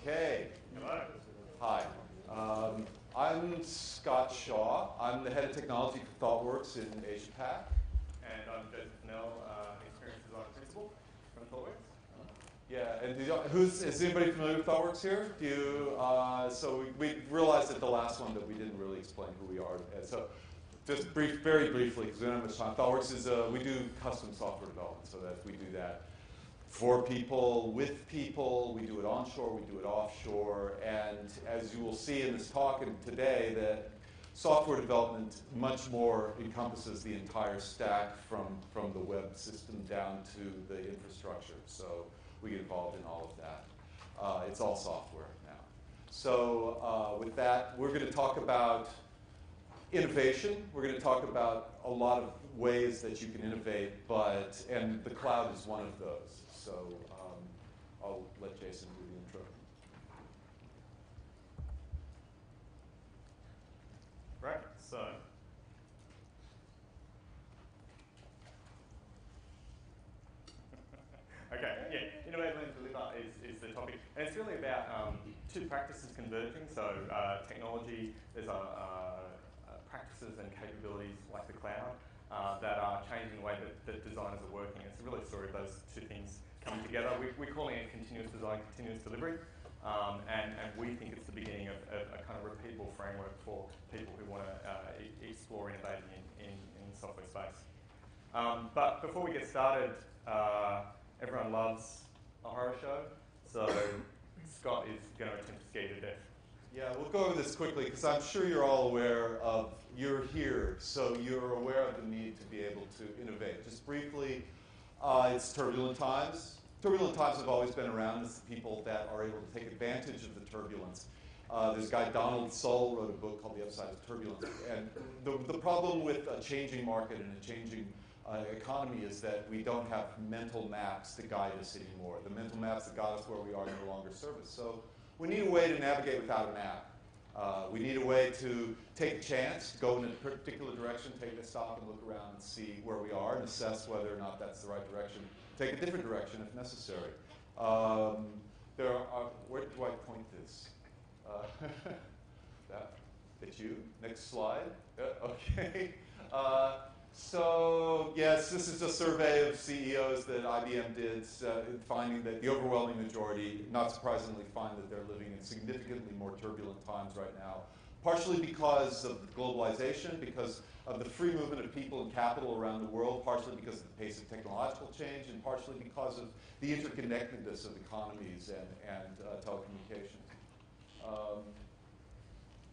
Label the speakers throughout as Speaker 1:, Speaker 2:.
Speaker 1: Okay.
Speaker 2: Hello.
Speaker 1: Hi. I'm Scott Shaw. I'm the head of technology for ThoughtWorks in Asia Pac.
Speaker 2: And I'm Furnell, Experience Design Principal from ThoughtWorks.
Speaker 1: Yeah, and is anybody familiar with ThoughtWorks here? So we realized at the last one that we didn't really explain who we are. And so just very briefly, because we don't have much time. ThoughtWorks is, we do custom software development, so that we do that for people, with people. We do it onshore, we do it offshore, and as you will see in this talk and today, that software development much more encompasses the entire stack from the web system down to the infrastructure. So we get involved in all of that. It's all software now. So with that, we're going to talk about innovation. We're going to talk about a lot of ways that you can innovate, and the cloud is one of those. So I'll let Jason do the intro.
Speaker 2: Right, so okay, yeah, innovate and deliver is the topic, and it's really about two practices converging. So technology, there's practices and capabilities like the cloud that are changing the way that designers are working. It's really a story of those two things coming together. We're calling it continuous design, continuous delivery, and we think it's the beginning of a kind of repeatable framework for people who want to explore innovating in the software space. But before we get started, everyone loves a horror show, so Scott is going to attempt to scare you to death.
Speaker 1: Yeah, we'll go over this quickly because I'm sure you're all aware of, you're here, so you're aware of the need to be able to innovate. Just briefly, it's turbulent times. Turbulent times have always been around. It's the people that are able to take advantage of the turbulence. There's a guy, Donald Sull, wrote a book called The Upside of Turbulence. And the problem with a changing market and a changing economy is that we don't have mental maps to guide us anymore. The mental maps that got us where we are no longer serve us. So we need a way to navigate without a map. We need a way to take a chance, go in a particular direction, take a stop and look around and see where we are and assess whether or not that's the right direction. Take a different direction if necessary. Where do I point this? It's you. Next slide. Okay. So, yes, this is a survey of CEOs that IBM did, finding that the overwhelming majority, not surprisingly, find that they're living in significantly more turbulent times right now, partially because of globalization, because of the free movement of people and capital around the world, partially because of the pace of technological change, and partially because of the interconnectedness of economies and telecommunications.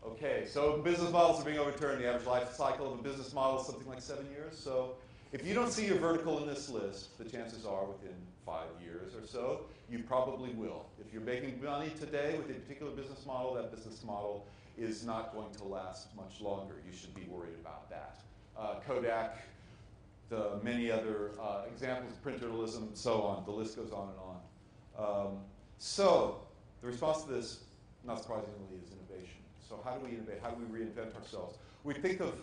Speaker 1: Okay, so business models are being overturned. The average life cycle of a business model is something like 7 years. So if you don't see your vertical in this list, the chances are within 5 years or so, you probably will. If you're making money today with a particular business model, that business model is not going to last much longer. You should be worried about that. Kodak, the many other examples of printeralism, so on. The list goes on and on. So the response to this, not surprisingly, is innovation. So how do we innovate? How do we reinvent ourselves? We think of,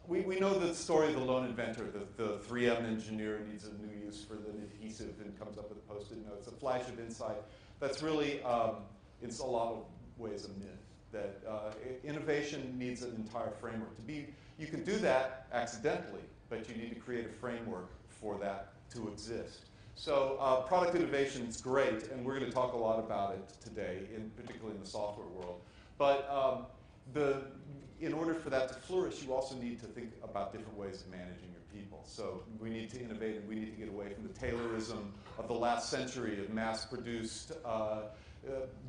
Speaker 1: we know the story of the lone inventor, the 3M engineer needs a new use for the adhesive and comes up with Post-it notes. A flash of insight. That's really, in a lot of ways, a myth. That innovation needs an entire framework. You can do that accidentally, but you need to create a framework for that to exist. So product innovation is great, and we're going to talk a lot about it today, particularly in the software world. But in order for that to flourish, you also need to think about different ways of managing your people. So we need to innovate, and we need to get away from the Taylorism of the last century of mass-produced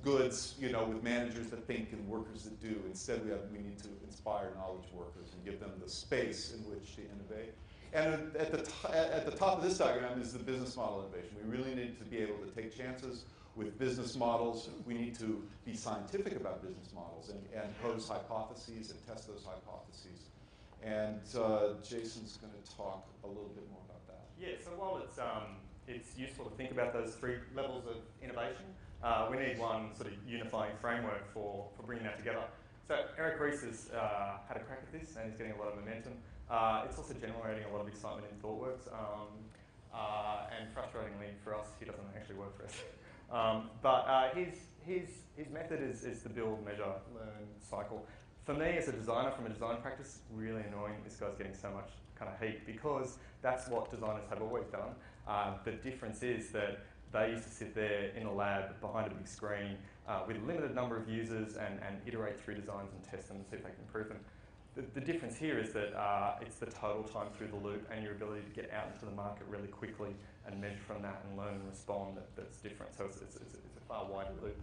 Speaker 1: goods, with managers that think and workers that do. Instead, we need to inspire knowledge workers and give them the space in which to innovate. And at the top of this diagram is the business model innovation. We really need to be able to take chances with business models. We need to be scientific about business models and pose hypotheses and test those hypotheses. And Jason's going to talk a little bit more about that.
Speaker 2: Yeah, so while it's useful to think about those three levels of innovation, we need one sort of unifying framework for bringing that together. So Eric Ries has had a crack at this, and he's getting a lot of momentum. It's also generating a lot of excitement in ThoughtWorks, and frustratingly for us, he doesn't actually work for us. But his method is the build, measure, learn cycle. For me as a designer from a design practice, really annoying. This guy's getting so much kind of heat because that's what designers have always done. The difference is that they used to sit there in a lab behind a big screen with a limited number of users and iterate through designs and test them and see if they can improve them. The difference here is that it's the total time through the loop and your ability to get out into the market really quickly and measure from that and learn and respond that's different. So it's a far wider loop.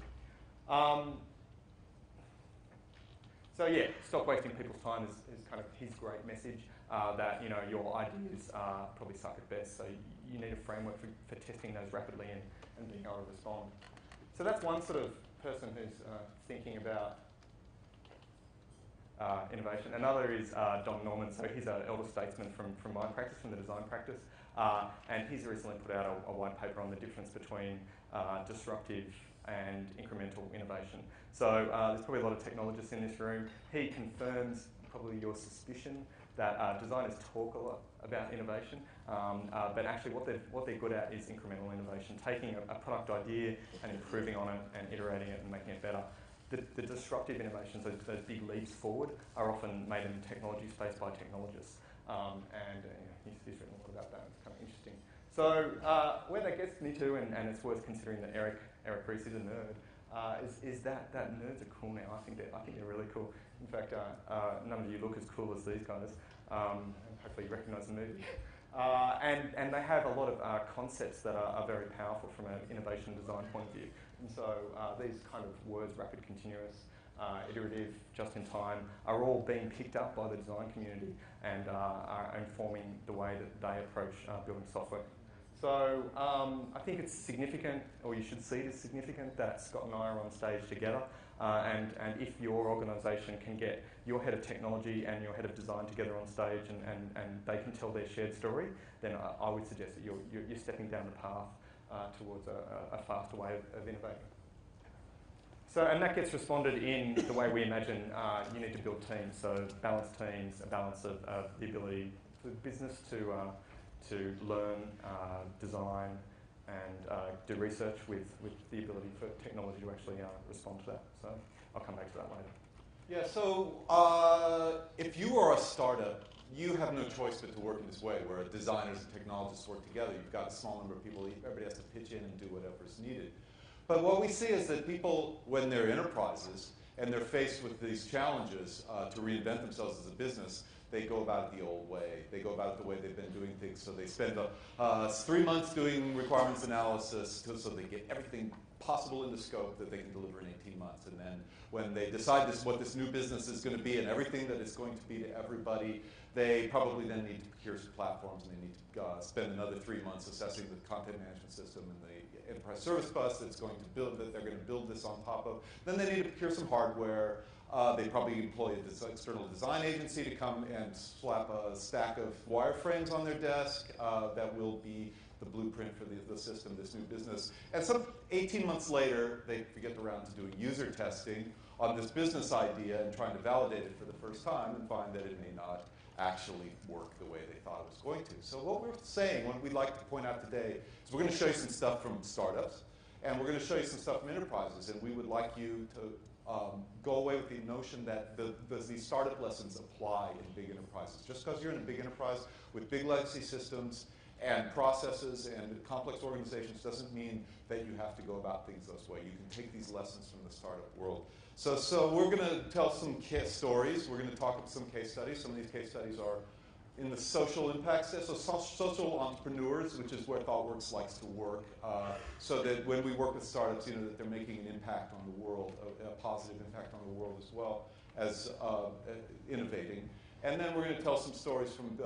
Speaker 2: So yeah, stop wasting people's time is kind of his great message, that your ideas probably suck at best, so you need a framework for testing those rapidly and being able to respond. So that's one sort of person who's thinking about innovation. Another is Don Norman, so he's an elder statesman from my practice, from the design practice, and he's recently put out a white paper on the difference between disruptive and incremental innovation. So there's probably a lot of technologists in this room. He confirms probably your suspicion that designers talk a lot about innovation, but actually what they're good at is incremental innovation, taking a product idea and improving on it and iterating it and making it better. The disruptive innovations, those big leaps forward, are often made in the technology space by technologists. He's written a lot about that. It's kind of interesting. So where that gets me to, and it's worth considering that Eric Ries is a nerd, is that nerds are cool now. I think they're really cool. In fact, none of you look as cool as these guys. Hopefully you recognise the movie. And they have a lot of concepts that are very powerful from an innovation design point of view. And so these kind of words, rapid, continuous, iterative, just in time, are all being picked up by the design community and are informing the way that they approach building software. So I think it's significant, or you should see it as significant, that Scott and I are on stage together. And if your organisation can get your head of technology and your head of design together on stage and they can tell their shared story, then I would suggest that you're stepping down the path towards a faster way of innovating. So, and that gets responded in the way we imagine you need to build teams. So balanced teams, a balance of the ability for business to learn, design, and do research with the ability for technology to actually respond to that. So I'll come back to that later.
Speaker 1: Yeah, so if you are a startup, you have no choice but to work in this way, where designers and technologists work together. You've got a small number of people, everybody has to pitch in and do whatever's needed. But what we see is that people, when they're enterprises and they're faced with these challenges to reinvent themselves as a business, they go about it the old way. They go about it the way they've been doing things. So they spend 3 months doing requirements analysis so they get everything possible in the scope that they can deliver in 18 months. And then when they decide what this new business is going to be and everything that it's going to be to everybody, they probably then need to procure some platforms, and they need to spend another 3 months assessing the content management system and the enterprise service bus that they're going to build this on top of. Then they need to procure some hardware. They probably employ an external design agency to come and slap a stack of wireframes on their desk that will be the blueprint for the system, this new business. And some 18 months later, they get around to doing user testing on this business idea and trying to validate it for the first time and find that it may not actually work the way they thought it was going to. So what we're saying, what we'd like to point out today, is we're going to show you some stuff from startups, and we're going to show you some stuff from enterprises, and we would like you to go away with the notion that these startup lessons apply in big enterprises. Just because you're in a big enterprise with big legacy systems and processes and complex organizations doesn't mean that you have to go about things this way. You can take these lessons from the startup world. So we're going to tell some stories. We're going to talk about some case studies. Some of these case studies are in the social impact set. So social entrepreneurs, which is where ThoughtWorks likes to work, so that when we work with startups, that they're making an impact on the world, a positive impact on the world as well as innovating. And then we're going to tell some stories from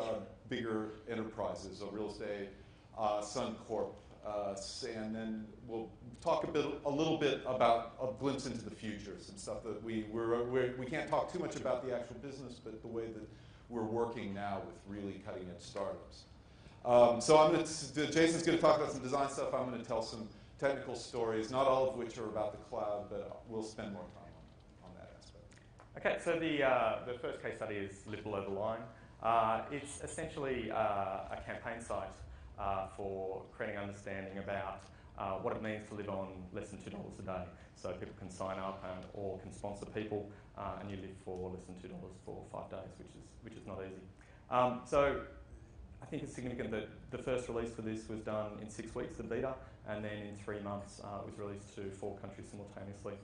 Speaker 1: bigger enterprises, real estate, Suncorp, and then we'll talk a little bit about a glimpse into the future, some stuff that we can't talk too much about the actual business, but the way that we're working now with really cutting-edge startups. So Jason's going to talk about some design stuff. I'm going to tell some technical stories, not all of which are about the cloud, but we'll spend more time on that aspect.
Speaker 2: Okay, so the first case study is Live Below the Line. It's essentially a campaign site for creating understanding about what it means to live on less than $2 a day. So people can sign up or can sponsor people, and you live for less than $2 for 5 days, which is not easy. So I think it's significant that the first release for this was done in 6 weeks, the beta, and then in 3 months it was released to 4 countries simultaneously.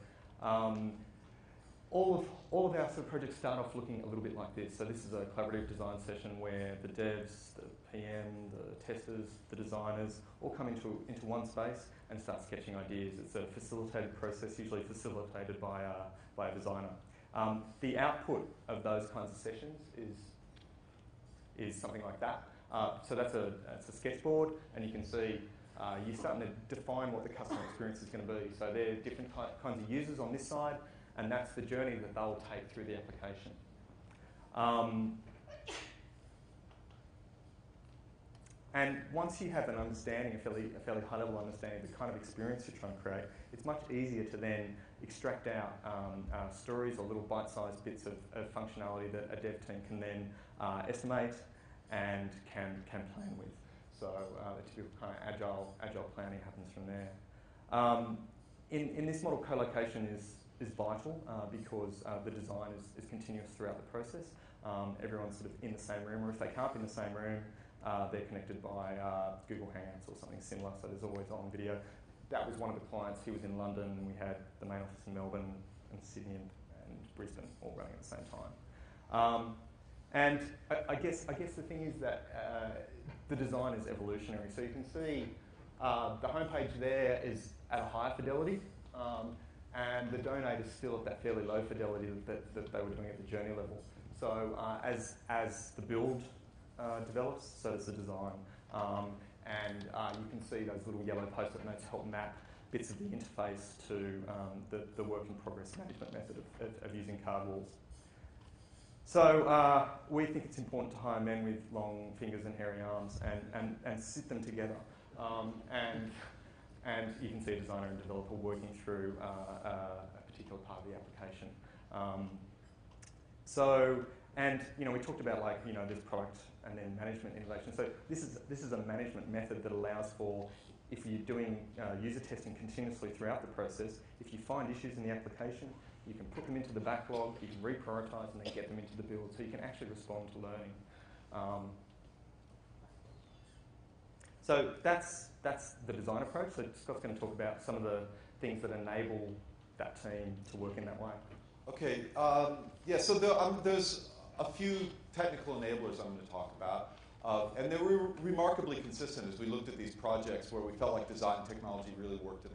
Speaker 2: All of our sort of projects start off looking a little bit like this. So this is a collaborative design session where the devs, the PM, the testers, the designers all come into one space and start sketching ideas. It's a facilitated process, usually facilitated by a designer. The output of those kinds of sessions is something like that. So that's a sketchboard, and you can see you're starting to define what the customer experience is going to be. So there are different kinds of users on this side, and that's the journey that they'll take through the application. And once you have an understanding, a fairly high-level understanding of the kind of experience you're trying to create, it's much easier to then extract out stories or little bite-sized bits of functionality that a dev team can then estimate and can plan with. So the typical kind of agile planning happens from there. In this model, co-location is vital because the design is continuous throughout the process. Everyone's sort of in the same room, or if they can't be in the same room, they're connected by Google Hangouts or something similar, so there's always on video. That was one of the clients. He was in London, and we had the main office in Melbourne and Sydney and Brisbane all running at the same time. And I guess the thing is that the design is evolutionary. So you can see the homepage there is at a higher fidelity, and the donate is still at that fairly low fidelity that they were doing at the journey level. So as the build develops, so does the design. And you can see those little yellow post-it notes help map bits of the interface to the work-in-progress management method of using card walls. So we think it's important to hire men with long fingers and hairy arms and sit them together. And you can see a designer and developer working through a particular part of the application. We talked about this product and then management innovation. So this is a management method that allows for, if you're doing user testing continuously throughout the process, if you find issues in the application, you can put them into the backlog, you can reprioritise and then get them into the build, so you can actually respond to learning. So that's the design approach. So Scott's going to talk about some of the things that enable that team to work in that way.
Speaker 1: Okay, so there's a few technical enablers I'm going to talk about, and they were remarkably consistent as we looked at these projects where we felt like design and technology really worked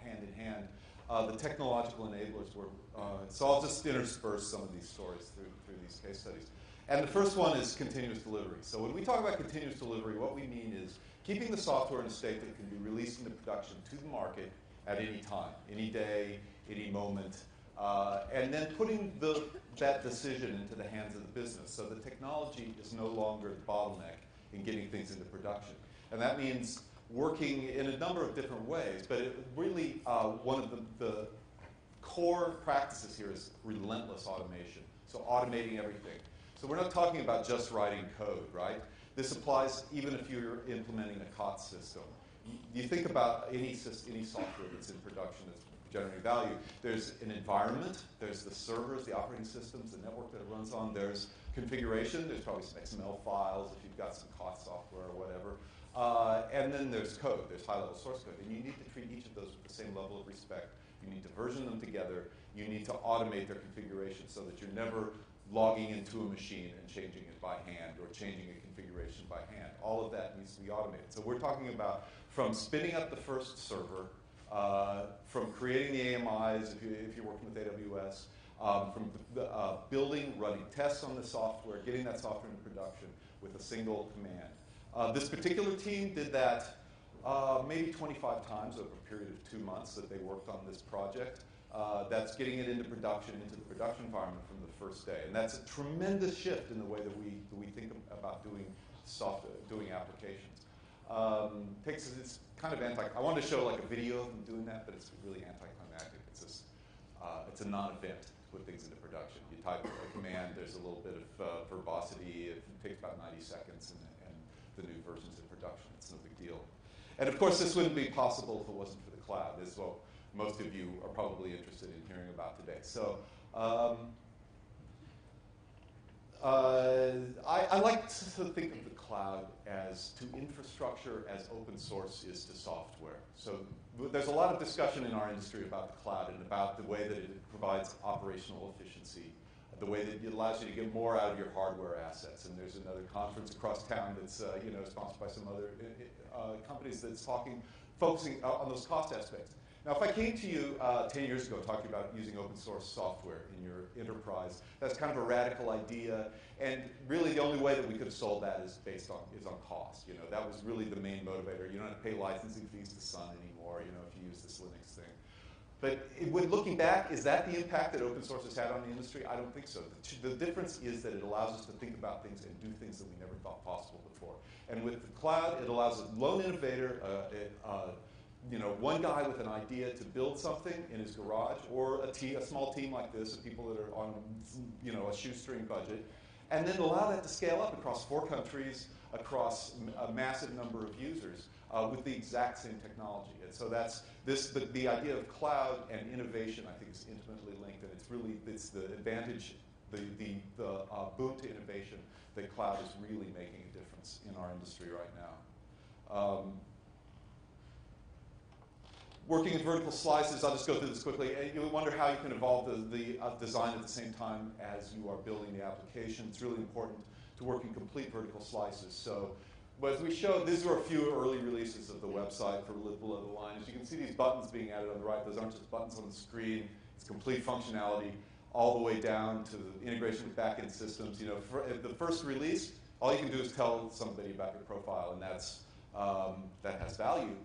Speaker 1: hand in hand. The technological enablers were, so I'll just intersperse some of these stories through these case studies. And the first one is continuous delivery. So when we talk about continuous delivery, what we mean is keeping the software in a state that can be released into production to the market at any time, any day, any moment, and then putting that decision into the hands of the business. So the technology is no longer the bottleneck in getting things into production. And that means working in a number of different ways, but really one of the core practices here is relentless automation. So automating everything. So we're not talking about just writing code, right? This applies even if you're implementing a COTS system. You think about any software that's in production that's generating value. There's an environment, there's the servers, the operating systems, the network that it runs on, there's configuration, there's probably some XML files if you've got some COTS software or whatever. And then there's code, there's high-level source code. And you need to treat each of those with the same level of respect. You need to version them together. You need to automate their configuration so that you're never logging into a machine and changing it by hand or changing a configuration by hand. All of that needs to be automated. So we're talking about from spinning up the first server, from creating the AMIs if you're working with AWS, from building, running tests on the software, getting that software into production with a single command. This particular team did that maybe 25 times over a period of 2 months that they worked on this project. That's getting it into production, into the production environment from the first day. And that's a tremendous shift in the way that we think about doing software, doing applications. It's kind of I wanted to show like a video of them doing that, but it's really anticlimactic. It's a non-event to put things into production. You type a command, there's a little bit of verbosity. It takes about 90 seconds, and the new version's in production. It's no big deal. And of course, this wouldn't be possible if it wasn't for the cloud. This is what most of you are probably interested in hearing about today. So I like to think of the cloud as to infrastructure as open source is to software. So there's a lot of discussion in our industry about the cloud and about the way that it provides operational efficiency, the way that it allows you to get more out of your hardware assets. And there's another conference across town that's sponsored by some other companies that's focusing on those cost aspects. Now, if I came to you 10 years ago talking about using open source software in your enterprise, that's kind of a radical idea, and really the only way that we could have sold that is on cost. That was really the main motivator. You don't have to pay licensing fees to Sun anymore, if you use this Linux thing. But looking back, is that the impact that open source has had on the industry? I don't think so. The difference is that it allows us to think about things and do things that we never thought possible before. And with the cloud, it allows a lone innovator, one guy with an idea to build something in his garage, or a small team like this of people that are on a shoestring budget, and then allow that to scale up across 4 countries, across a massive number of users with the exact same technology. And so that's the idea of cloud and innovation, I think, is intimately linked, and it's the advantage, the boon to innovation that cloud is really making a difference in our industry right now. Working in vertical slices, I'll just go through this quickly. You wonder how you can evolve the design at the same time as you are building the application. It's really important to work in complete vertical slices. So, but as we showed, these were a few early releases of the website for Live Below the Line. As you can see these buttons being added on the right, those aren't just buttons on the screen. It's complete functionality all the way down to the integration with backend systems. For the first release, all you can do is tell somebody about your profile, and that has value.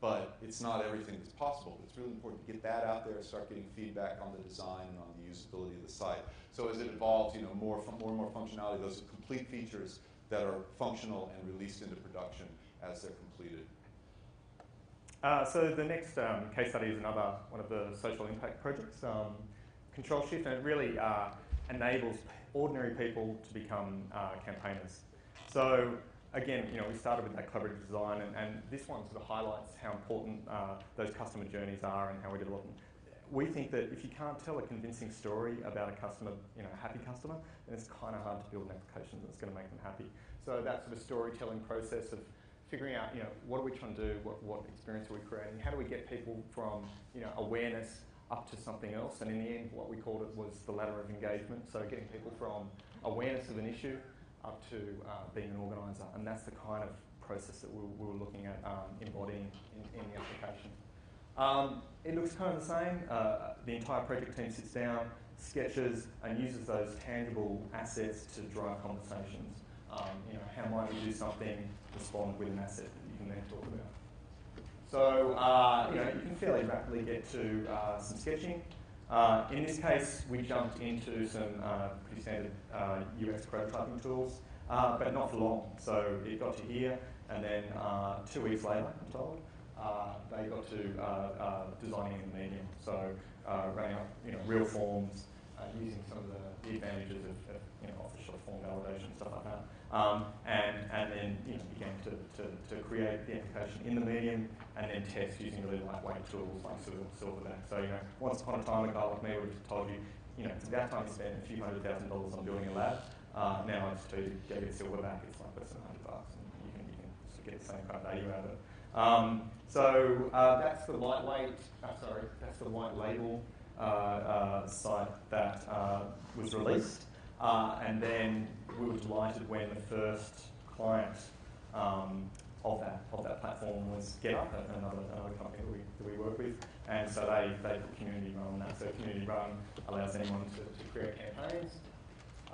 Speaker 1: But it's not everything that's possible. It's really important to get that out there and start getting feedback on the design and on the usability of the site. So as it evolves, more and more functionality, those are complete features that are functional and released into production as they're completed.
Speaker 2: So the next case study is another one of the social impact projects, Control Shift, and it really enables ordinary people to become campaigners. So again, we started with that collaborative design, and this one sort of highlights how important those customer journeys are and how we develop them. We think that if you can't tell a convincing story about a customer, a happy customer, then it's kind of hard to build an application that's going to make them happy. So that sort of storytelling process of figuring out, what are we trying to do, what experience are we creating, how do we get people from, awareness up to something else, and in the end, what we called it was the ladder of engagement. So getting people from awareness of an issue up to being an organiser, and that's the kind of process that we were looking at embodying in the application. It looks kind of the same. The entire project team sits down, sketches, and uses those tangible assets to drive conversations. How might we do something, respond with an asset that you can then talk about. So, you can fairly rapidly get to some sketching. In this case, we jumped into some pretty standard UX prototyping tools, but not for long. So it got to here, and then 2 weeks later, I'm told, they got to designing in the medium. So running up, real forms, using some of the advantages of off-the-shelf form validation, stuff like that. And then began to create the application in the medium and then test using really lightweight tools like Silverback. So once upon a time, a guy like me would have told you, it's about time to spend a few $100,000 on building a lab. Now I just tell you to get Silverback, it's like less than $100, and you can sort of get the same kind of value out of it. So that's the that's the white label site that was released. And then we were delighted when the first client of that platform was GetUp, another company that we work with, and so they put community run on that. So community run allows anyone to create campaigns,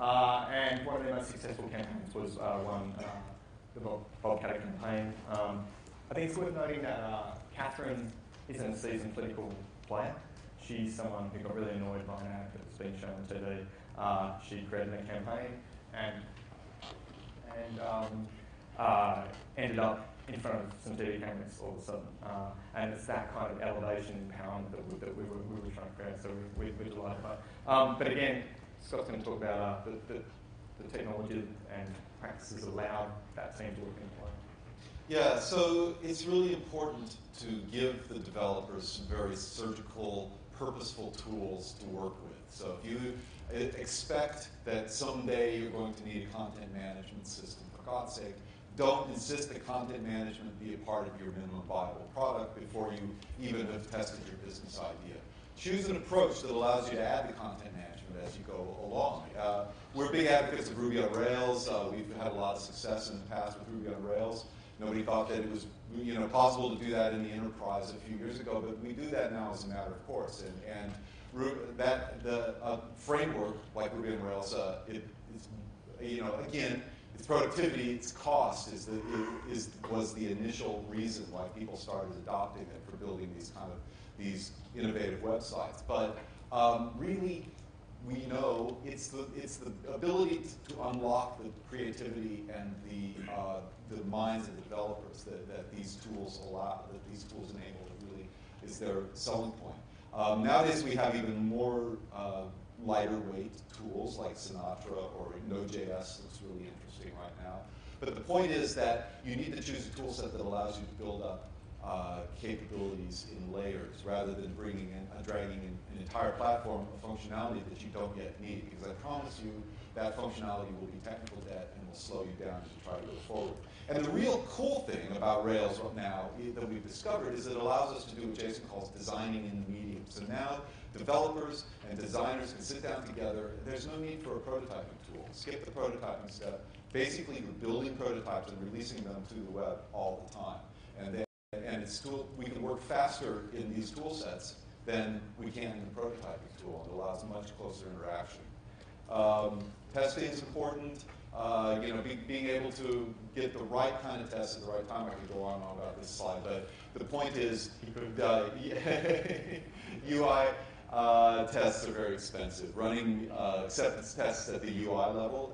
Speaker 2: and one of their most successful campaigns was the Bobcat campaign. I think it's worth noting that Catherine isn't a seasoned political player. She's someone who got really annoyed by an ad that was being shown on TV. She created a campaign and ended up in front of some TV cameras all of a sudden. And it's that kind of elevation empowerment that we were trying to create, so we're delighted by it. But again, Scott's going to talk about the technology and practices allowed that team to work in play.
Speaker 1: Yeah, so it's really important to give the developers some very surgical, purposeful tools to work with. So if you expect that someday you're going to need a content management system, for God's sake, don't insist that content management be a part of your minimum viable product before you even have tested your business idea. Choose an approach that allows you to add the content management as you go along. We're big advocates of Ruby on Rails. We've had a lot of success in the past with Ruby on Rails. Nobody thought that it was possible to do that in the enterprise a few years ago, but we do that now as a matter of course. And the framework like Ruby on Rails, again, its productivity, its cost was the initial reason why people started adopting it for building these innovative websites. But really, we know it's the ability to unlock the creativity and the minds of the developers that these tools allow, that these tools enable, that really is their selling point. Nowadays, we have even more lighter weight tools like Sinatra or Node.js. Looks really interesting right now. But the point is that you need to choose a tool set that allows you to build up capabilities in layers rather than dragging in an entire platform of functionality that you don't yet need. Because I promise you that functionality will be technical debt and will slow you down as you try to go forward. And the real cool thing about Rails now that we've discovered is it allows us to do what Jason calls designing in the medium. So now developers and designers can sit down together. There's no need for a prototyping tool. Skip the prototyping step. Basically, we're building prototypes and releasing them to the web all the time. And we can work faster in these tool sets than we can in the prototyping tool. It allows much closer interaction. Testing is important. Being able to get the right kind of tests at the right time. I could go on and on about this slide, but the point is, UI tests are very expensive. Running acceptance tests at the UI level,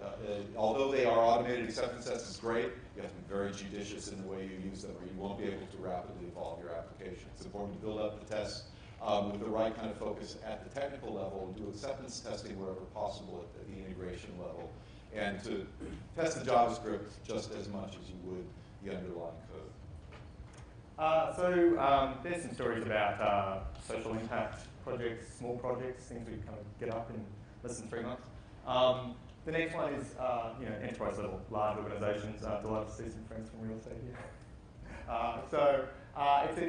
Speaker 1: although they are automated acceptance tests, is great. You have to be very judicious in the way you use them, or you won't be able to rapidly evolve your application. It's important to build up the tests with the right kind of focus at the technical level, and do acceptance testing wherever possible at the integration level, and to test the JavaScript just as much as you would the underlying code.
Speaker 2: So there's some stories about social impact projects, small projects, things we kind of get up in less than 3 months. The next one is enterprise level, large organizations. Delighted to see some friends from real estate here.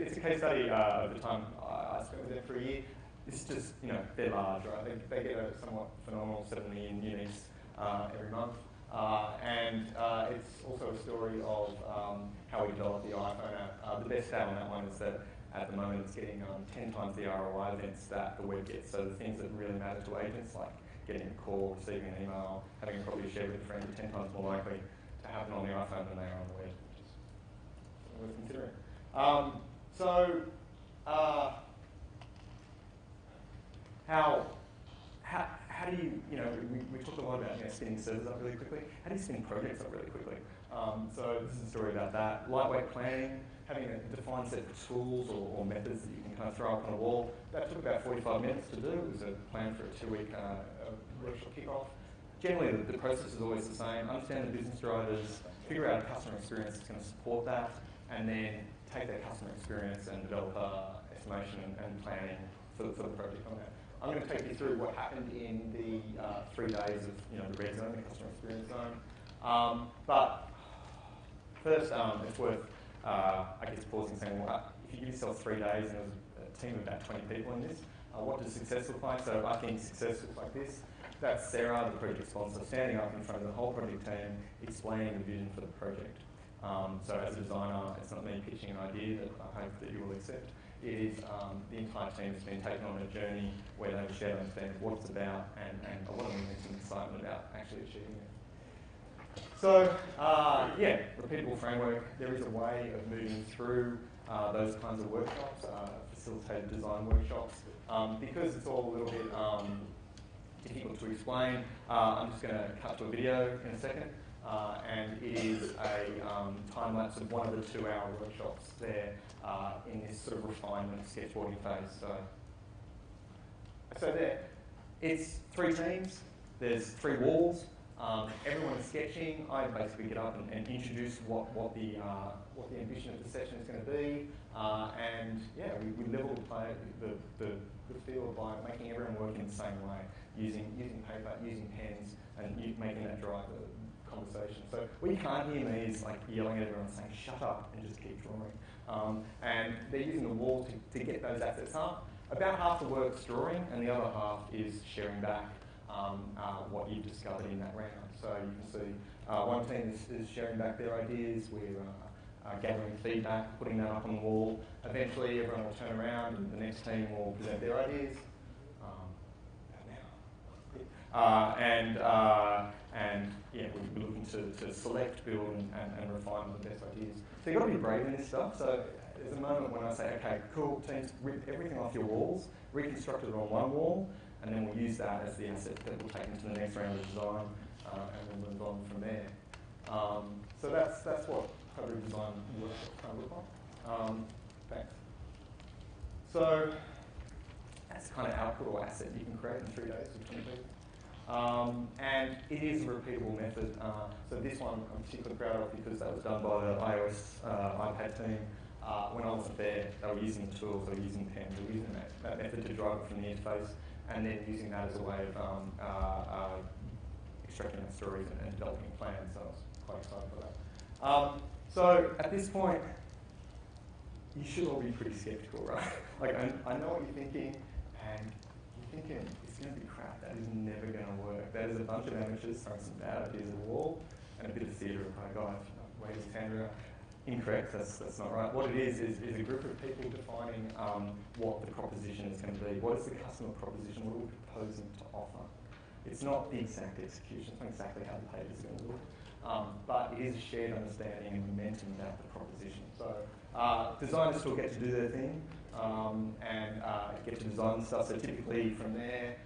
Speaker 2: It's a case study of the time I spent with them for a year. It's just, they're large, right? They get a somewhat phenomenal 7 million uniques every month. And it's also a story of how we developed the iPhone app. The best stat on that one is that at the moment it's getting 10 times the ROI events that the web gets. So the things that really matter to agents, like getting a call, receiving an email, having a copy shared with a friend, are 10 times more likely to happen on the iPhone than they are on the web, which is worth considering. How do you, we talked a lot about spinning servers up really quickly. How do you spin projects up really quickly? So this is a story about that. Lightweight planning, having a defined set of tools or methods that you can kind of throw up on a wall. That took about 45 minutes to do. It was a plan for a 2-week workshop kickoff. Generally, the process is always the same. Understand the business drivers, figure out a customer experience that's going to support that, and then take that customer experience and develop estimation and planning for the project on that. I'm going to take you through what happened in the 3 days of the red zone, the customer experience zone. But first, it's worth pausing and saying, well, if you give yourself 3 days and there was a team of about 20 people in this, what does success look like? So I think success looks like this. That's Sarah, the project sponsor, standing up in front of the whole project team, explaining the vision for the project. So as a designer, it's not me pitching an idea that I hope that you will accept. It is the entire team has been taken on a journey where they have a shared understanding of what it's about and a lot of momentum and excitement about actually achieving it. So, repeatable framework. There is a way of moving through those kinds of workshops, facilitated design workshops. Because it's all a little bit difficult to explain, I'm just going to cut to a video in a second. And it is a time-lapse of one of the 2-hour workshops there in this sort of refinement sketchboarding phase. So there, it's 3 teams, there's 3 walls, Everyone is sketching. I basically get up and introduce what the ambition of the session is going to be, and yeah, we level the field by making everyone work in the same way, using paper, using pens, and making that drive the conversation. So what you can't hear me is like yelling at everyone saying, "Shut up," and just keep drawing. And they're using the wall to get those assets up. About half the work's drawing, and the other half is sharing back what you've discovered in that round. So you can see one team is sharing back their ideas. We're gathering feedback, putting that up on the wall. Eventually, everyone will turn around, and the next team will present their ideas. And yeah, we're looking to select, build, and refine the best ideas. So you've got to be brave in this stuff. So there's a moment when I say, okay, cool, teams, rip everything off your walls, reconstruct it on one wall, and then we'll use that as the asset that we'll take into the next round of design, and we'll move on from there. So that's what hybrid design workshops kind of look like. Thanks. So that's kind of output or asset you can create in 3 days with 20 people. And it is a repeatable method. So this one I'm particularly proud of because that was done by the iOS iPad team. When I wasn't there, they were using the tools, they were using pens, they were using that method to drive it from the interface, and then using that as a way of extracting our stories and developing plans. So I was quite excited for that. So at this point, you should all be pretty skeptical, right? Like I know what you're thinking, and you're thinking it's going to be crap. That is never going to work. That is a bunch of amateurs throwing some bad ideas at the wall, and a bit of theatre of, "Hi guys, where's Sandra?" Incorrect. That's not right. What it is a group of people defining what the proposition is going to be. What is the customer proposition? What are we proposing to offer? It's not the exact execution. It's not exactly how the page is going to look. But it is a shared understanding and momentum about the proposition. So designers still get to do their thing and get to design stuff. So typically from there,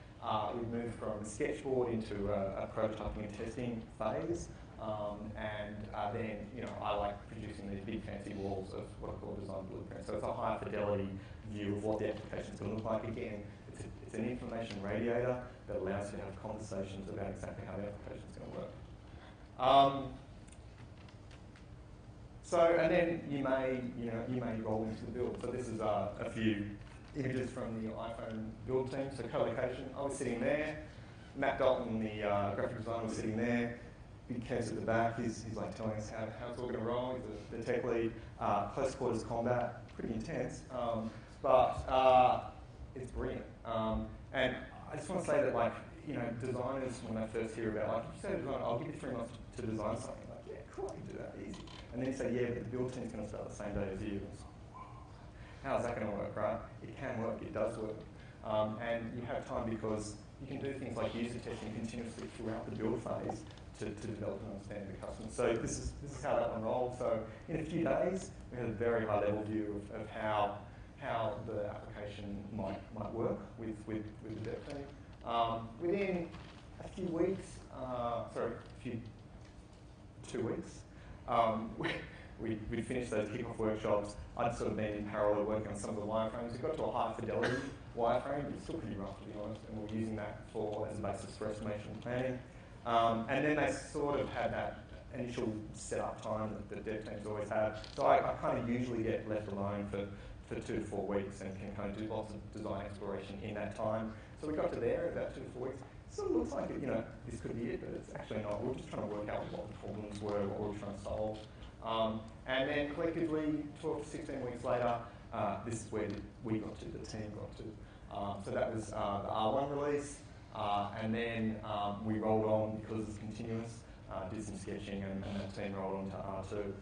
Speaker 2: we've moved from a sketchboard into a prototyping and testing phase. Then, I like producing these big fancy walls of what I call design blueprint. So it's a high fidelity view of what the application is going to look like. Again, it's an information radiator that allows you to have conversations about exactly how the application is going to work. And then you may roll into the build. So this is a few images from the iPhone build team. So co-location, I was sitting there. Matt Dalton, the graphic designer, was sitting there. Big Kev's at the back. He's like telling us how it's all going to roll. He's the tech lead. Close quarters combat, pretty intense, but it's brilliant. And I just want to say that, designers, when they first hear about, if you say to design, I'll give you 3 months to design something. Like, yeah, cool, I can do that, easy. And then you say, yeah, but the build team's going to start the same day as you. It's like, whoa, how is that going to work, right? It can work, it does work. And you have time because you can do things like user testing continuously throughout the build phase to develop and understand the customer. So this is how that one rolls. So in a few days, we had a very high level view of how the application might work with the dev team. Within a few weeks, 2 weeks, we'd finished those kickoff workshops. I'd sort of been in parallel working on some of the wireframes. We got to a high fidelity wireframe, but it's still pretty rough to be honest, and we're using that as a basis for estimation and planning. And then they sort of had that initial setup time that the dev teams always have. So I kind of usually get left alone for 2 to 4 weeks and can kind of do lots of design exploration in that time. So we got to there about 2 to 4 weeks. It sort of looks like this could be it, but it's actually not. We're just trying to work out what the problems were, what we were trying to solve. And then collectively, 12 to 16 weeks later, this is where we got to, the team got to. So that was the R1 release. And then we rolled on because it's continuous, did some sketching, and that team rolled on to R2.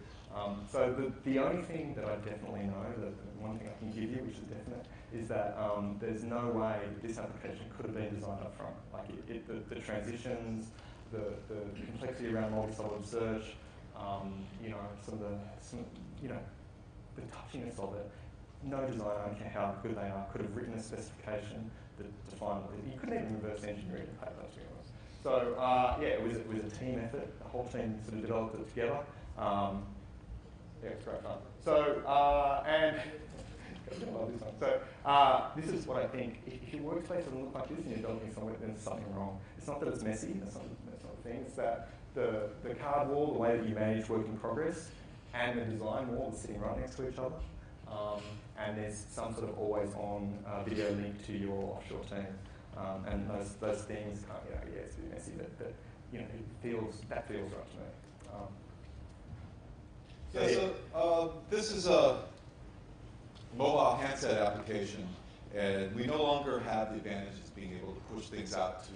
Speaker 2: So the only thing that I definitely know, the one thing I can give you, which is definite, is that there's no way that this application could have been designed up front. Like the transitions, the complexity around multi-solid search, the touchiness of it. No designer, I don't care how good they are, could have written a specification that defined it. You couldn't even reverse engineer it in paper, to be honest. So it was a team effort. The whole team sort of developed it together. It's great fun. So this is what I think. If your workspace doesn't look like this and you're developing somewhere, then there's something wrong. It's not that it's messy. That's not the things, that the card wall, the way that you manage work in progress, and the design wall are sitting right next to each other. And there's some sort of always-on video link to your offshore team. And those things kind of, it's a bit messy, but that feels right to me.
Speaker 1: So this is a mobile handset application, and we no longer have the advantages of being able to push things out to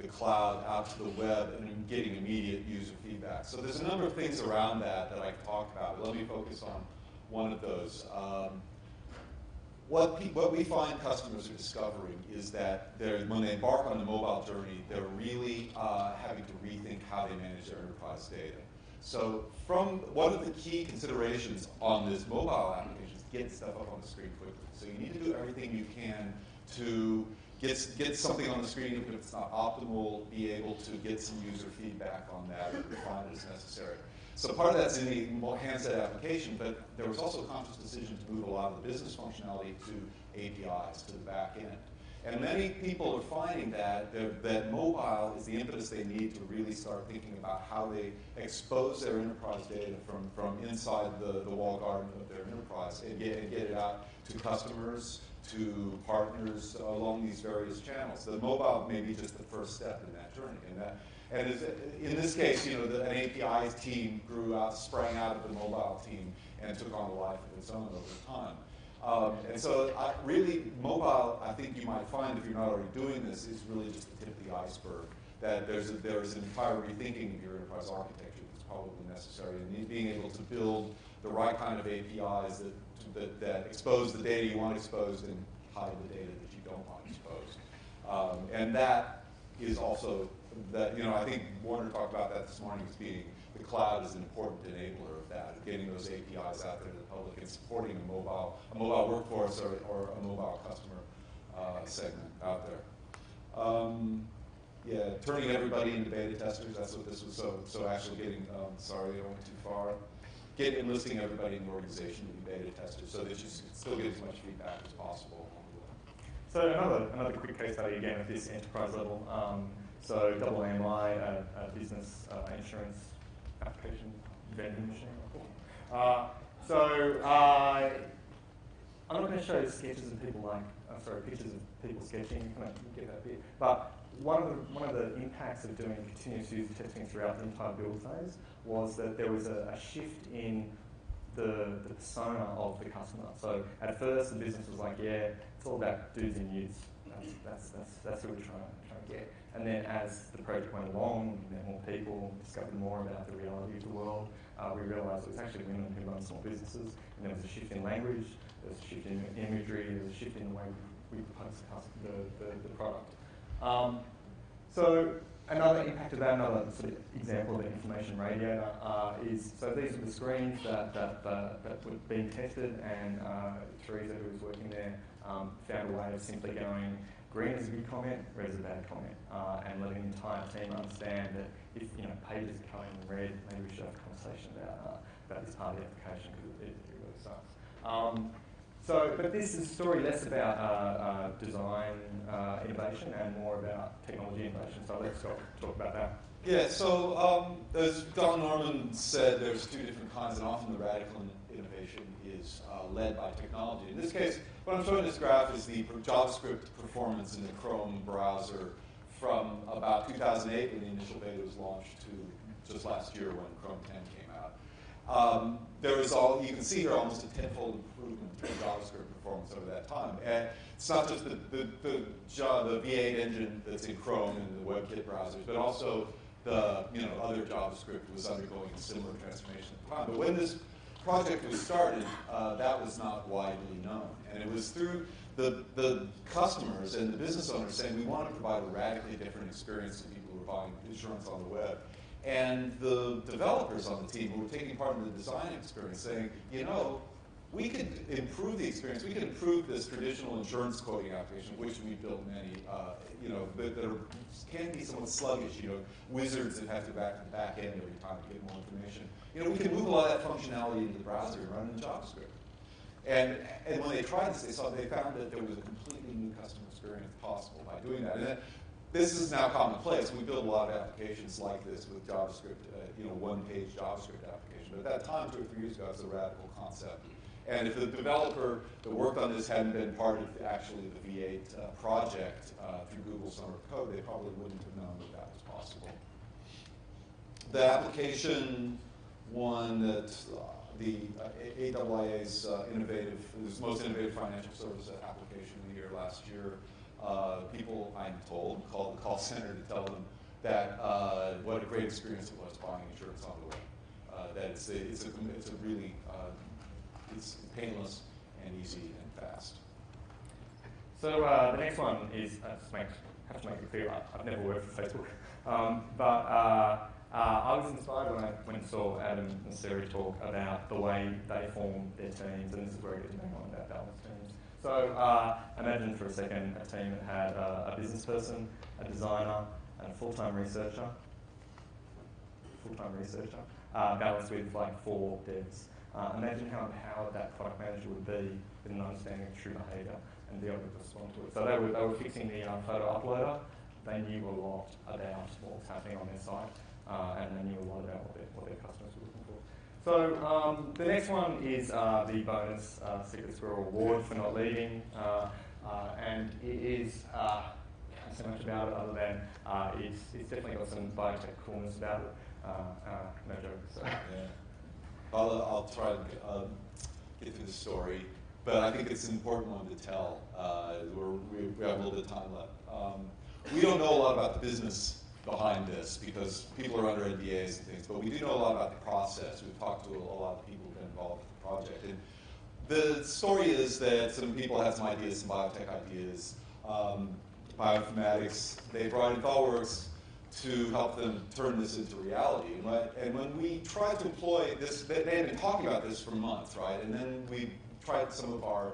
Speaker 1: the cloud, out to the web, and getting immediate user feedback. So there's a number of things around that I can talk about, but let me focus on one of those. What we find customers are discovering is that when they embark on the mobile journey, they're really having to rethink how they manage their enterprise data. So one of the key considerations on this mobile application is to get stuff up on the screen quickly. So you need to do everything you can to get something on the screen, even if it's not optimal, be able to get some user feedback on that and refine it as necessary. So part of that's in the handset application, but there was also a conscious decision to move a lot of the business functionality to APIs, to the back end. And many people are finding that mobile is the impetus they need to really start thinking about how they expose their enterprise data from inside the walled garden of their enterprise and get it out to customers, to partners along these various channels. The mobile may be just the first step in that journey. And in this case, an API team sprang out of the mobile team and took on a life of its own over time. And so really, mobile, I think you might find, if you're not already doing this, is really just the tip of the iceberg. That there's an entire rethinking of your enterprise architecture that's probably necessary, and being able to build the right kind of APIs that expose the data you want exposed and hide the data that you don't want exposed. And that is also I think Warner talked about that this morning as being the cloud is an important enabler of that, of getting those APIs out there to the public and supporting a mobile workforce or a mobile customer segment out there. Turning everybody into beta testers, that's what this was. So actually getting, sorry, I went too far. Enlisting everybody in the organization to be beta testers so that you still get as much feedback as possible.
Speaker 2: So another quick case study again at this enterprise level. So AMI, a business insurance application vending machine. I'm not going to show sketches of people pictures of people sketching. You kind of get that bit. But one of the impacts of doing continuous user testing throughout the entire build phase was that there was a shift in the persona of the customer. So at first, the business was like, it's all about dudes in use. That's who we're trying to get. And then as the project went along, we met more people, discovered more about the reality of the world, we realised it was actually women who run small businesses, and there was a shift in language, there was a shift in imagery, there was a shift in the way we proposed the product. So another impact of that, another sort of example of an information radiator is, so these are the screens that were being tested, and Teresa, who was working there, found a way of simply going, green is a good comment, red is a bad comment, and letting the entire team understand that if pages are coloring in red, maybe we should have a conversation about this part of the application because it really sucks. But this is a story less about design innovation and more about technology innovation. So let's talk about that.
Speaker 1: Yeah. So as Don Norman said, there's two different kinds, and often the radical innovation is led by technology. In this case, what I'm showing in this graph is the JavaScript performance in the Chrome browser from about 2008 when the initial beta was launched to just last year when Chrome 10 came out. There was you can see here almost a tenfold improvement in JavaScript performance over that time. And it's not just the V8 engine that's in Chrome and the WebKit browsers, but also the other JavaScript was undergoing a similar transformation at the time. But when this project was started, that was not widely known. And it was through the customers and the business owners saying, we want to provide a radically different experience to people who are buying insurance on the web. And the developers on the team who were taking part in the design experience saying, we could improve the experience. We could improve this traditional insurance quoting application, which we built many, that can be somewhat sluggish, wizards that have to go back to the back end every time to get more information. We can move a lot of that functionality into the browser and run in JavaScript. And when they tried this, they found that there was a completely new customer experience possible by doing that. And this is now commonplace. We build a lot of applications like this with JavaScript, one-page JavaScript application. But at that time, 2 or 3 years ago, it was a radical concept. And if the developer that worked on this hadn't been part of actually the V8 project through Google Summer of Code, they probably wouldn't have known that that was possible. The application won that the AWS most innovative financial service application of the year last year. People, I'm told, called the call center to tell them that what a great experience it was buying insurance on the way. That it's really painless and easy and fast.
Speaker 2: So the next one is, have to make it clear, I've never worked for Facebook, but I was inspired when I went and saw Adam and Sarah talk about the way they form their teams, and this is where I get to bang on about balanced teams. So imagine for a second a team that had a business person, a designer, and a full-time researcher, balanced with like 4 devs. Imagine how empowered that product manager would be with an understanding of true behaviour and be able to respond to it. So they were fixing the photo uploader. They knew a lot about what was happening on their site, and they knew a lot about what their customers were looking for. So the next one is the bonus Base64 Award for not leading, and it is can't say much about it other than it's definitely got some biotech coolness about it. No joke. So.
Speaker 1: Yeah. I'll try to get through the story, but I think it's an important one to tell. We have a little bit of time left. We don't know a lot about the business behind this because people are under NDAs and things, but we do know a lot about the process. We've talked to a lot of people who've been involved with the project. And the story is that some people had some ideas, some biotech ideas, bioinformatics. They brought in ThoughtWorks to help them turn this into reality. And when we tried to employ this, they had been talking about this for months, right? And then we tried some of our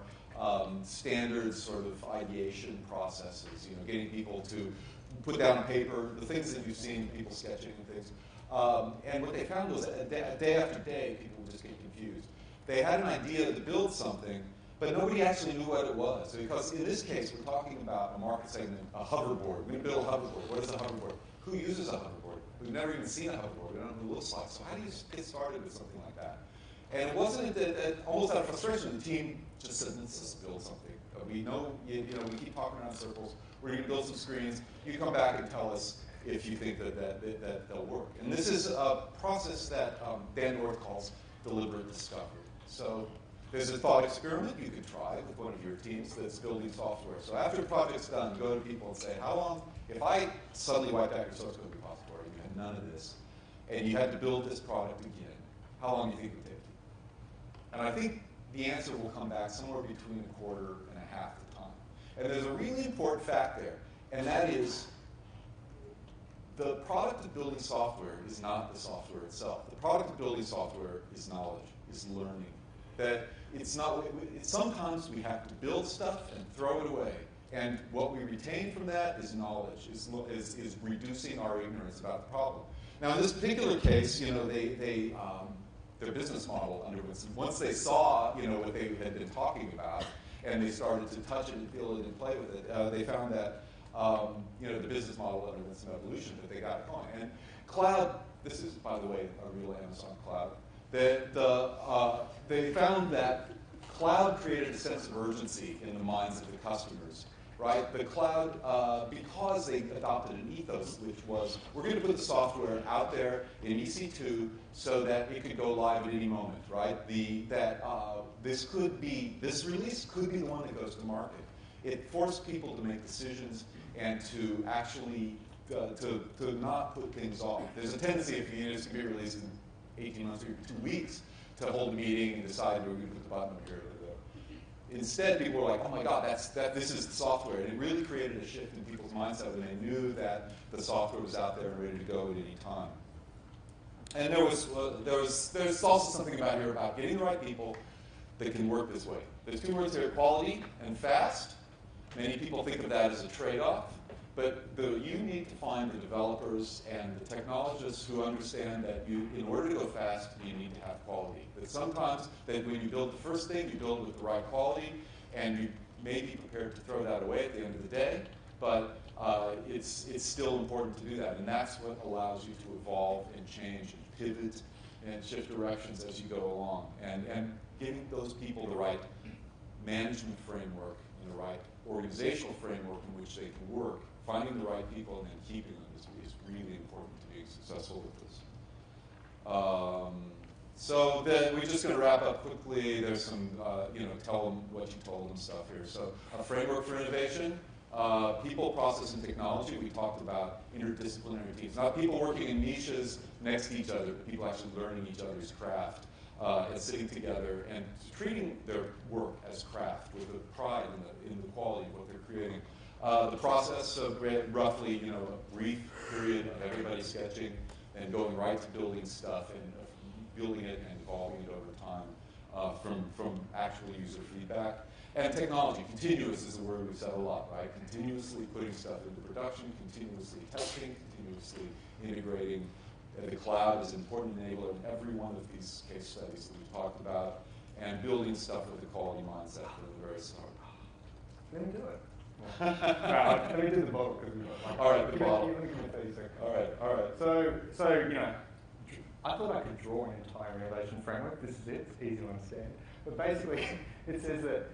Speaker 1: standard sort of ideation processes, getting people to put down on paper the things that you've seen, people sketching and things. And what they found was that day after day, people would just get confused. They had an idea to build something, but nobody actually knew what it was. Because in this case, we're talking about a market segment, a hoverboard. We're going to build a hoverboard. What is a hoverboard? Who uses a hoverboard? We've never even seen a hoverboard. We don't know what it looks like. So how do you get started with something like that? And it wasn't that almost out of frustration, the team just said, let's just build something. We know, we keep talking around in circles. We're going to build some screens. You come back and tell us if you think that they'll work. And this is a process that Dan North calls deliberate discovery. So there's a thought experiment you could try with one of your teams that's building software. So after the project's done, go to people and say, how long, if I suddenly wiped out your source code repository, you had none of this, and you had to build this product again, how long do you think it would take you? And I think the answer will come back somewhere between a quarter and a half the time. And there's a really important fact there, and that is the product of building software is not the software itself. The product of building software is knowledge, is learning. That it's not, sometimes we have to build stuff and throw it away. And what we retain from that is knowledge, is reducing our ignorance about the problem. Now in this particular case, their business model underwent some, once they saw what they had been talking about, and they started to touch it and feel it and play with it, they found that the business model underwent some evolution, but they got it going. And cloud, this is, by the way, a real Amazon cloud, they found that cloud created a sense of urgency in the minds of the customers, right? The cloud, because they adopted an ethos, which was, we're going to put the software out there in EC2 so that it could go live at any moment, right? This release could be the one that goes to market. It forced people to make decisions and to actually, to not put things off. There's a tendency, if you need to be released in 18 months or 2 weeks, to hold a meeting and decide we're going to put the button up here. Instead, people were like, oh my God, this is the software. And it really created a shift in people's mindset when they knew that the software was out there and ready to go at any time. And there's also something about here about getting the right people that can work this way. There's 2 words here, quality and fast. Many people think of that as a trade-off. But you need to find the developers and the technologists who understand that in order to go fast, you need to have quality. That sometimes that when you build the first thing, you build with the right quality, and you may be prepared to throw that away at the end of the day. but it's still important to do that, and that's what allows you to evolve and change and pivot and shift directions as you go along, and giving those people the right management framework and the right organizational framework in which they can work, finding the right people and then keeping them is really important to being successful with this. So then we're just going to wrap up quickly. There's some, tell them what you told them stuff here. So a framework for innovation, people, process, and technology. We talked about interdisciplinary teams. Not people working in niches next to each other, but people actually learning each other's craft and sitting together and treating their work as craft with the pride in the quality of what they're creating. The process of roughly, a brief period of everybody sketching and going right to building stuff and building it and evolving it over time from actual user feedback. And technology, continuous is a word we've said a lot, right? Continuously putting stuff into production, continuously testing, continuously integrating. The cloud is an important enabler in every one of these case studies that we've talked about, and building stuff with a quality mindset from the very start.
Speaker 2: Let me do it. Let me do the bottle.
Speaker 1: All right, the bottle.
Speaker 2: Give me 30 seconds.
Speaker 1: All right.
Speaker 2: So I thought I could draw an entire innovation framework. This is it. It's easy to understand. But basically, it says that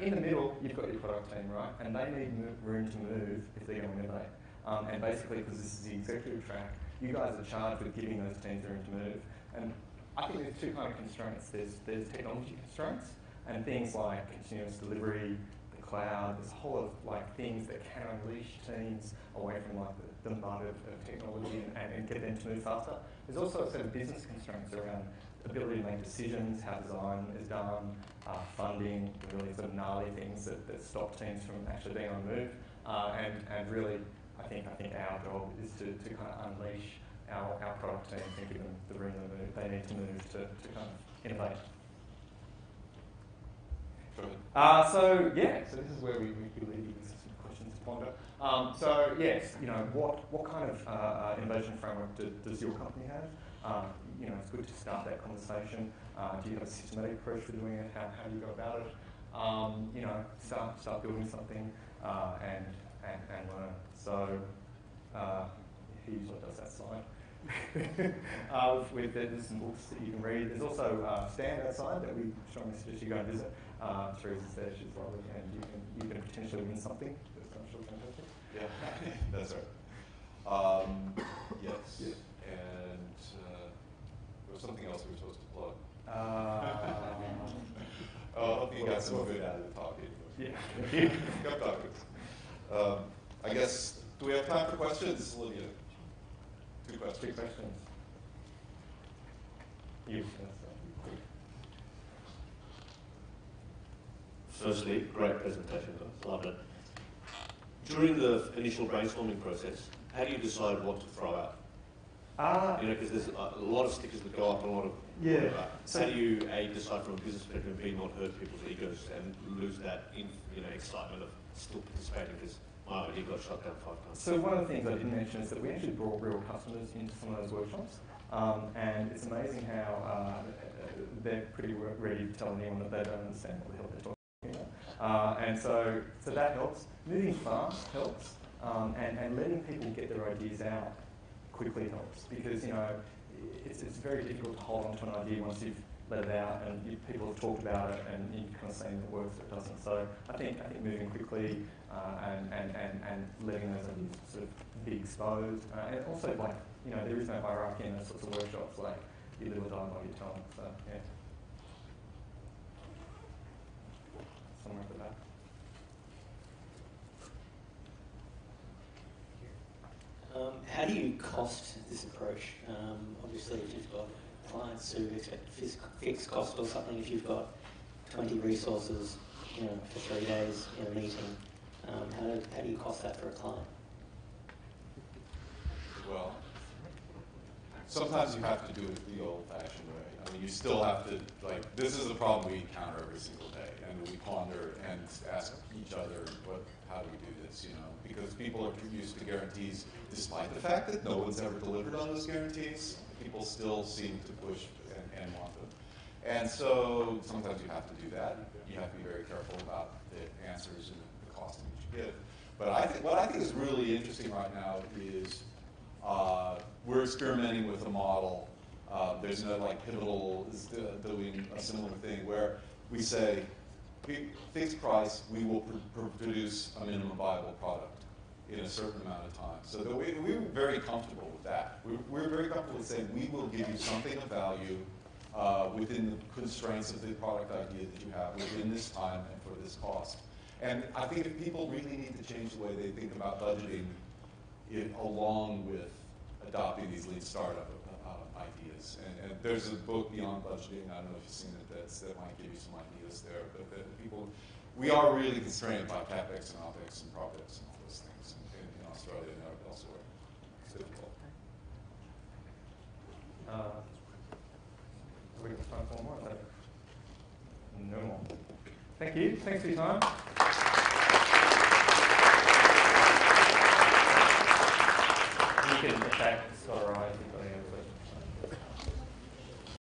Speaker 2: in the middle you've got your product team, right? And they need room to move if they're going to innovate. And basically, because this is the executive track, you guys are charged with giving those teams room to move. And I think there's two kind of constraints. There's technology constraints and things like continuous delivery, the cloud. There's a whole lot of things that can unleash teams away from the mud of technology and get them to move faster. There's also a set of business constraints around ability to make decisions, how design is done, funding, really sort of gnarly things that stop teams from actually being on the move. And really, I think our job is to kind of unleash our product teams and give them the room to move. They need to move to kind of innovate. So this is where we leave you with some questions to ponder. What kind of innovation framework does your company have? It's good to start that conversation. Do you have a systematic approach for doing it? How do you go about it? Start building something and learn. So he usually does that slide. There's some books that you can read. There's also Stand outside that we strongly suggest you go and visit. Teresa's there, she's lovely, and you can potentially win something. That's actually fantastic.
Speaker 1: Yeah, that's right. Yes. Yeah. And there was something else we were supposed to plug. I hope you got some good out of the talk anyway.
Speaker 2: Yeah.
Speaker 1: Come talk. I guess, do we have time for questions, Olivia? Two questions.
Speaker 2: Two questions. You.
Speaker 3: Firstly, great presentation, guys. Loved it. During the initial brainstorming process, how do you decide what to throw out? Because there's a lot of stickers that go up, a lot of how do you decide from a business perspective, B, not hurt people's egos and lose that excitement of still participating because my idea got shut down 5 times?
Speaker 2: So one of the things I didn't mention is that we actually brought real customers into some of those workshops, and it's amazing how they're pretty ready to tell anyone that they don't understand what the hell they're talking about. And so that helps. Moving fast helps, and letting people get their ideas out quickly helps, because it's very difficult to hold on to an idea once you've let it out and people have talked about it and you kind of saying it works or it doesn't. So I think moving quickly and letting those ideas sort of be exposed, and also there is no hierarchy in those sorts of workshops. You live or die by your tongue. So yeah. Somewhere at the back.
Speaker 4: How do you cost this approach? Obviously, if you've got clients who expect fixed cost or something, if you've got 20 resources, for 3 days in a meeting, how do you cost that for a client?
Speaker 1: Well, sometimes you have to do it the old-fashioned way. I mean, you still have to, this is a problem we encounter every single day, and we ponder and ask each other, how do we do this, Because people are used to guarantees, despite the fact that no one's ever delivered on those guarantees, people still seem to push and want them. And so sometimes you have to do that. You have to be very careful about the answers and the cost that you give. But what I think is really interesting right now is we're experimenting with a model. There's no like Pivotal is doing a similar thing where we say, fixed price, we will produce a minimum viable product in a certain amount of time. So that we're very comfortable with that. We're very comfortable with saying we will give you something of value within the constraints of the product idea that you have within this time and for this cost. And I think if people really need to change the way they think about budgeting along with adopting these lean startup ideas. And there's a book, Beyond Budgeting, I don't know if you've seen it, that might give you some ideas there. But we are really constrained by CapEx and OpEx and projects and all those things in Australia and elsewhere. It's difficult.
Speaker 2: We got time for more? No more. Thank you. Thanks for your time. You can attack Scott or I.